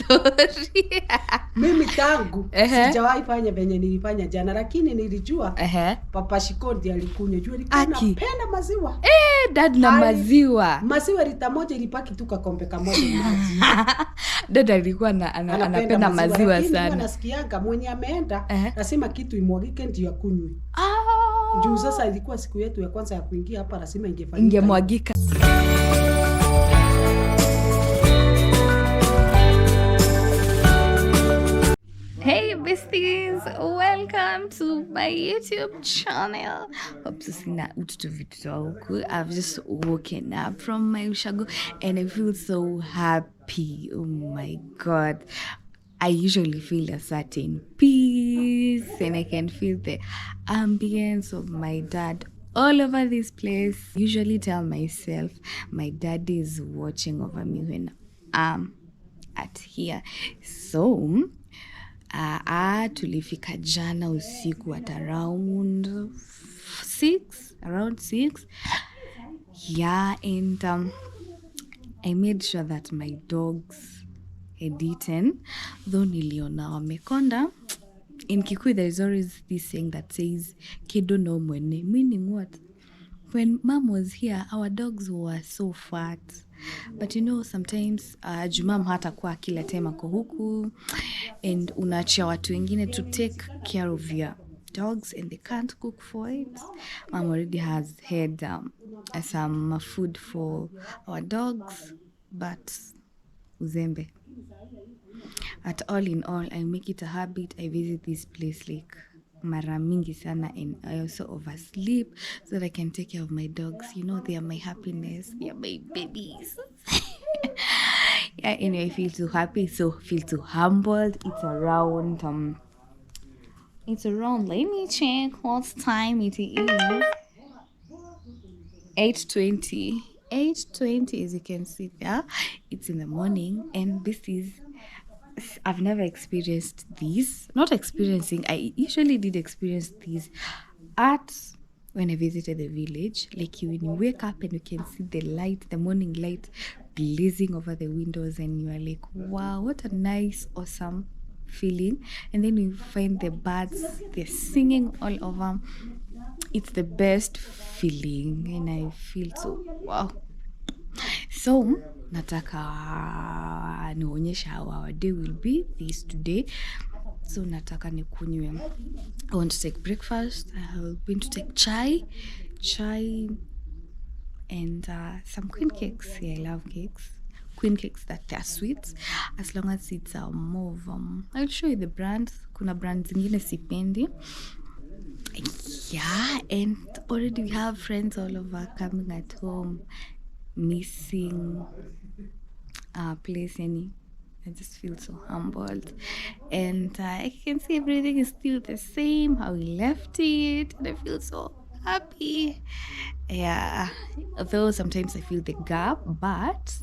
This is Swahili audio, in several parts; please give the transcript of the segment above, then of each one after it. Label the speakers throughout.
Speaker 1: story.
Speaker 2: Mimi tangu sijawahi fanya venye nilifanya jana, lakini nilijua Papa Shikondi alikunywa. Jua alikuwa anapenda maziwa.
Speaker 1: Dad na maziwa.
Speaker 2: Maziwa lita moja ilipaki tu kakombe kamoja maji.
Speaker 1: Dad alikuwa anapenda maziwa sana.
Speaker 2: Lakini nasikianga mwenye ameenda lazima kitu imwagike ndio akunywe. Juu sasa ilikuwa siku yetu ya kwanza ya kuingia hapa, lazima
Speaker 1: ingemwagika. Hey besties, welcome to my YouTube channel. Hope sina ututu vitu huku. I've just woken up from my ushago and I feel so happy. Oh my God. I usually feel a certain peace and I can feel the ambience of my dad all over this place. Usually tell myself my dad is watching over me when I'm at here. So tulifika jana usiku at around 6. Yeah, and I made sure that my dogs had eaten, though niliona wamekonda. In Kikuyu there is always this saying that says kido no mwene, meaning what? When mom was here, our dogs were so fat. But you know, sometimes jumam hata kwa kila time ako huku and unaachia watu wengine to take care of your dogs and they can't cook for it. Mom already has had some food for our dogs, but uzembe. At all in all, I make it a habit. I visit this place like mara mingi sana, and I also oversleep so that I can take care of my dogs. You know, they are my happiness. They are my babies. Yeah, anyway, I feel so happy, so feel so humbled. It's around, let me check what time it is. 8:20. 8:20, as you can see there. It's in the morning, and this is, I've never experienced this. Not experiencing, I usually did experience this when I visited the village. Like when you wake up and you can see the light, the morning light blazing over the windows, and you are like, wow, what a nice, awesome feeling. And then you find the birds, they're singing all over. It's the best feeling, and I feel so wow. So nataka nionyesha how our day will be this today. So nataka nikunywe. I want to take breakfast. I'm going to take chai and some queen cakes. Yeah, I love cakes. Queen cakes that they're sweet, as long as it's more of I'll show you the brands. Kuna brands zingine sipendi. Yeah, and already we have friends all over coming at home, missing place. And I just feel so humbled, and I can see everything is still the same how we left it, and I feel so happy. Yeah, although sometimes I feel the gap, but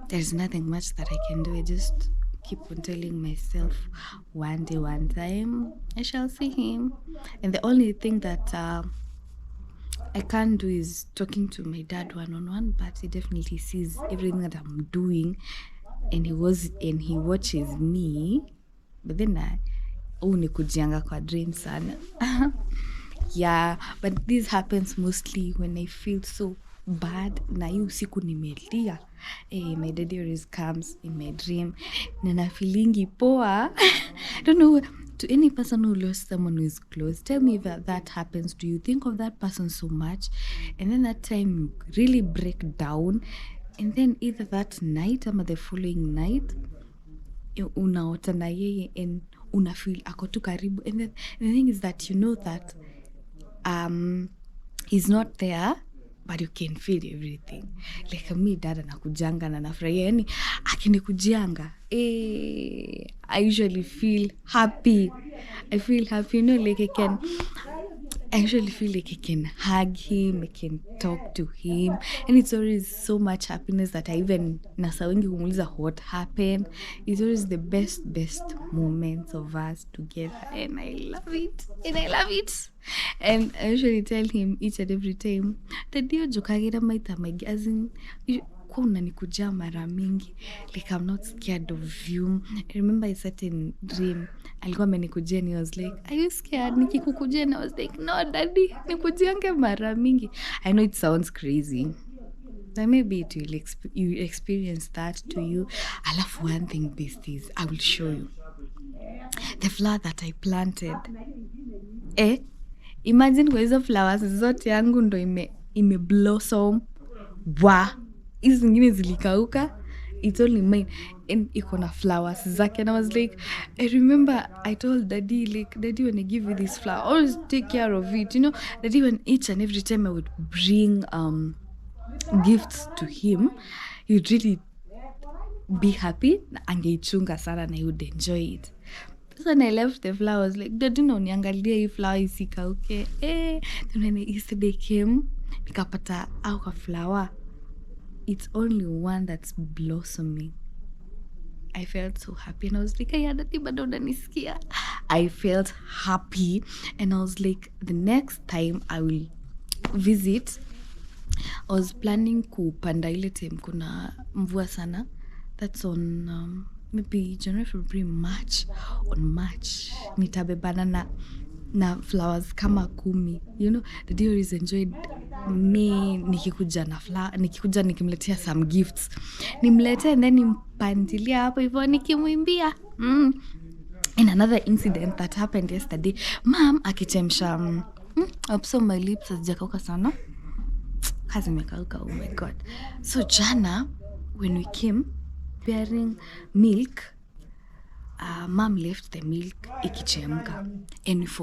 Speaker 1: there's nothing much that I can do. I just keep on telling myself one day, one time I shall see him. And the only thing that I can't do is talking to my dad one-on-one, but he definitely sees everything that I'm doing, and he watches me. But then ni kujianga kwa dream sana. Yeah, but this happens mostly when I feel so bad na hiyo usiku nimelia. My daddy always comes in my dream na na feelingi poa. I don't know, to any person who lost someone who is close, tell me if that happens. Do you think of that person so much, and then that time you really break down, and then either that night or the following night unaota na yeye and una feel ako tu karibu, and then the thing is that you know that he's not there, but you can feel everything. Like me, dad anakujanga na nafurahia, yani akinikujianga I usually feel happy. I feel happy, you know, like I usually feel like I can hug him, I can talk to him, and it's always so much happiness that I even nasa wengi kumuuliza what happened. It's always the best moments of us together, and I love it. And I usually tell him each and every time that dio jokagira maita as in ulikuwa unanikujia mara mingi, like I'm not scared of you. I remember a certain dream alikuwa amenikujia and he was like, are you scared nikikukujia? And I was like, no daddy, nikujiange mara mingi. I know it sounds crazy, but maybe it will you experience that to you. Alafu one thing besties, I will show you the flower that I planted. Imagine kwa hizo flowers zote yangu ndo ime blossom. Hizi zingine zilikauka. It's only mine. And iko na flowers zake. And I was like, I remember I told daddy, like, daddy, when I give you this flower, always take care of it. You know, daddy, when each and every time I would bring gifts to him, he'd really be happy. Angeichunga sana na he would enjoy it. So when I left the flowers, like, daddy, no niangalia hii flower isikauke. Then when yesterday came, nikapata au flower. It's only one that's blossoming. I felt so happy and I was like, "Ay, daddy, bado unanisikia?" I felt happy and I was like, the next time I will visit, I was planning kupanda ile time kuna mvua sana. That's on maybe January, February, March. On March nitabebana na flowers kama 10. You know, the day always enjoyed me nikikuja na flower, nikikuja nikimletea some gifts, nimletea and then nimpandilia hapo hivyo nikimwimbia. And another incident that happened yesterday, mom akichemsha so my lips hazijakauka sana, kazi imekauka. Oh my god. So jana when we came bearing milk, mom left the milk ikichemka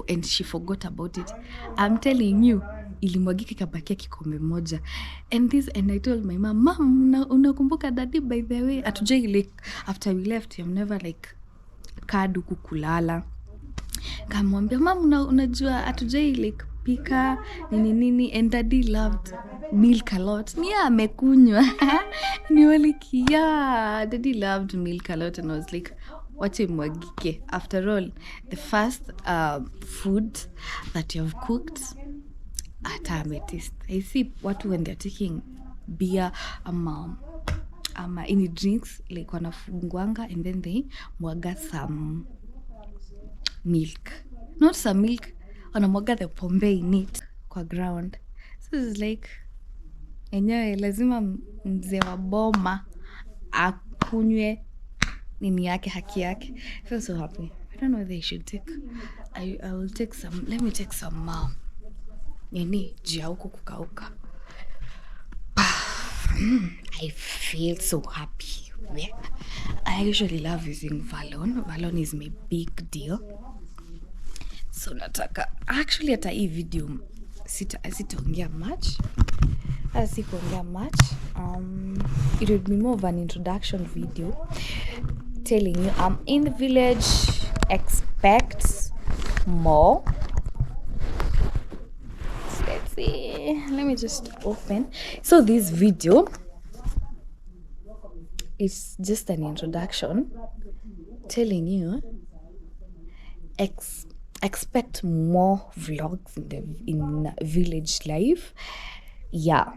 Speaker 1: and she forgot about it. I'm telling you, ilimwagika ikabakia kikombe moja. And I told my mom, unakumbuka daddy, by the way, atujai like after we left, you've never like kadu kukulala. Kamwambia, mom, unajua atujai like pika nini, and daddy loved milk a lot. Nia amekunywa. Ni like, yeah, daddy loved milk a lot. And I was like, wache mwagike. After all, the first food that you've cooked, ata ametist. I see watu when they're taking beer ama any drinks, like wanafungwanga and then they mwaga some milk. Not some milk, wanamwaga the pombe in it kwa ground. So it's like, enyewe lazima mzee wa boma akunywe nini yake, haki yake. I feel so happy. I don't know whether I should take, I will take some, let me take some nini jia huku kukauka. I feel so happy. I usually love using Valon. Valon is my big deal. So nataka, actually hata hii video sitaongea much. It would be more of an introduction video telling you I'm in the village, expect more. So let's see, let me just open. So this video is just an introduction telling you expect more vlogs in village life. Yeah,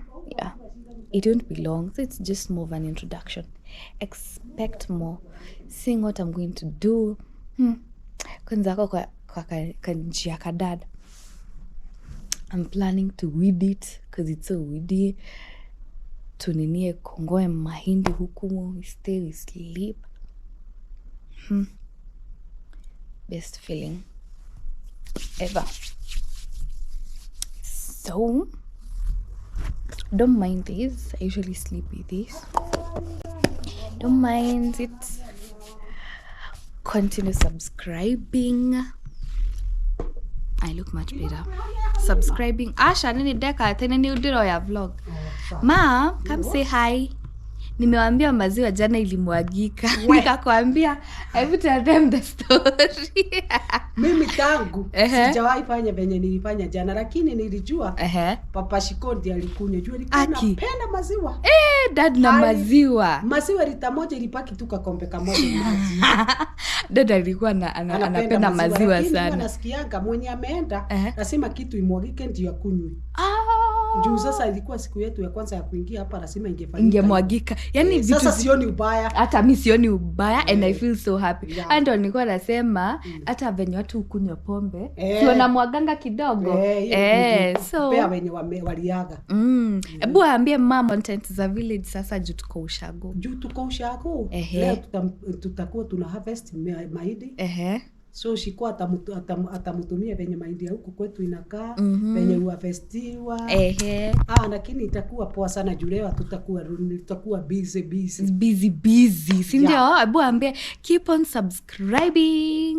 Speaker 1: it won't be long, so it's just more of an introduction. Expect more, seeing what I'm going to do. Kwanza kwa kanjia kadad, I'm planning to weed it because it's so weedy. Tuninie kongoe mahindi huku, we stay, we sleep. Best feeling ever. So don't mind this, I usually sleep with this. Don't mind it. Continue subscribing. I look much better. Subscribing. Asha, nini deka tena ni udiro ya vlog. Ma, come say hi. Nimewambia maziwa jana ilimwagika. Nikakwambia, I will tell them the story.
Speaker 2: Mimi tangu sijawahi fanya venye nilifanya jana, lakini nilijua Papa Shikodi alikunywa. Jua alikuwa anapenda maziwa.
Speaker 1: Dad na maziwa.
Speaker 2: Maziwa lita moja ilipaki tu kakombe kamoja maji.
Speaker 1: Dad alikuwa anapenda maziwa sana.
Speaker 2: Lakini nasikianga mwenye ameenda nasema kitu imwagike ndio akunywe. Juu sasa ilikuwa siku yetu ya kwanza ya kuingia hapa, lazima
Speaker 1: ingemwagika. Yani vitu
Speaker 2: sasa sioni ubaya.
Speaker 1: Hata mimi sioni ubaya and I feel so happy. Ndio nilikuwa nasema hata venye watu ukunywa pombe sio na mwaganga kidogo.
Speaker 2: So pea wenye waliaga.
Speaker 1: Hebu ambie mama content za village sasa juu tuko ushago.
Speaker 2: Leo tutakuwa tuna harvest mahindi. So shikuwa atamutumia venye mahindi ya huku kwetu inakaa, venye uavestiwa. Lakini itakuwa poa sana juu leo tutakuwa busy.
Speaker 1: Si ndio? Hebu ambie keep on subscribing.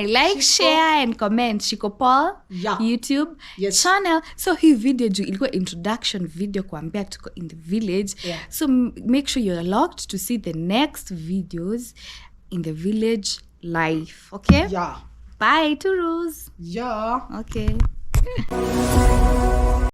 Speaker 1: Like, share and comment. Shiko Paul YouTube channel. So hii video juu ilikuwa introduction video kuambia tuko in the village. So make sure you're locked to see the next videos in the village life. Okay?
Speaker 2: Yeah.
Speaker 1: Bye, Turus.
Speaker 2: Yeah.
Speaker 1: Okay.